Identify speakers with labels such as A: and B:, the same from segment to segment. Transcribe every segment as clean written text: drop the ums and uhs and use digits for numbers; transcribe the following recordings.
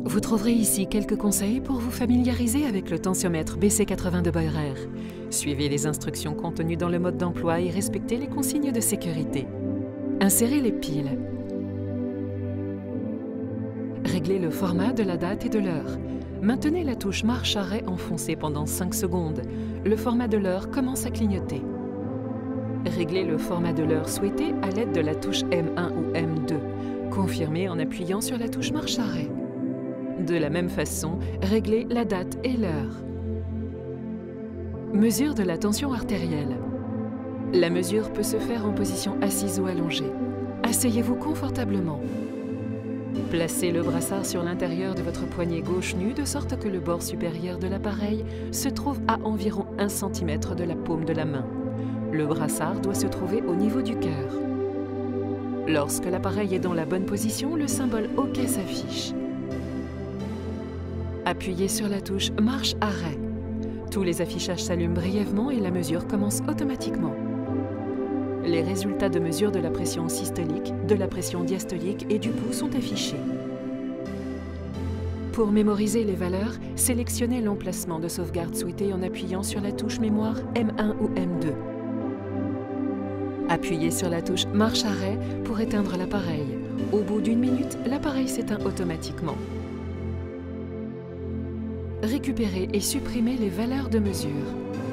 A: Vous trouverez ici quelques conseils pour vous familiariser avec le tensiomètre BC80 de Beurer. Suivez les instructions contenues dans le mode d'emploi et respectez les consignes de sécurité. Insérez les piles. Réglez le format de la date et de l'heure. Maintenez la touche marche-arrêt enfoncée pendant 5 secondes. Le format de l'heure commence à clignoter. Réglez le format de l'heure souhaité à l'aide de la touche M1 ou M2. Confirmez en appuyant sur la touche marche-arrêt. De la même façon, réglez la date et l'heure. Mesure de la tension artérielle. La mesure peut se faire en position assise ou allongée. Asseyez-vous confortablement. Placez le brassard sur l'intérieur de votre poignet gauche nu de sorte que le bord supérieur de l'appareil se trouve à environ 1 cm de la paume de la main. Le brassard doit se trouver au niveau du cœur. Lorsque l'appareil est dans la bonne position, le symbole OK s'affiche. Appuyez sur la touche marche-arrêt. Tous les affichages s'allument brièvement et la mesure commence automatiquement. Les résultats de mesure de la pression systolique, de la pression diastolique et du pouls sont affichés. Pour mémoriser les valeurs, sélectionnez l'emplacement de sauvegarde souhaité en appuyant sur la touche mémoire M1 ou M2. Appuyez sur la touche marche-arrêt pour éteindre l'appareil. Au bout d'1 minute, l'appareil s'éteint automatiquement. Récupérez et supprimez les valeurs de mesure.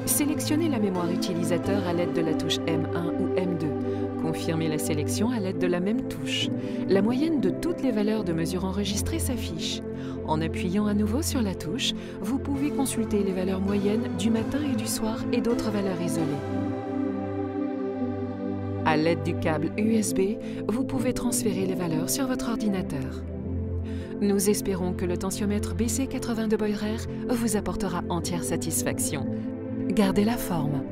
A: Sélectionnez la mémoire utilisateur à l'aide de la touche M1 ou M2. Confirmez la sélection à l'aide de la même touche. La moyenne de toutes les valeurs de mesure enregistrées s'affiche. En appuyant à nouveau sur la touche, vous pouvez consulter les valeurs moyennes du matin et du soir et d'autres valeurs isolées. À l'aide du câble USB, vous pouvez transférer les valeurs sur votre ordinateur. Nous espérons que le tensiomètre BC80 de Beurer vous apportera entière satisfaction. Gardez la forme.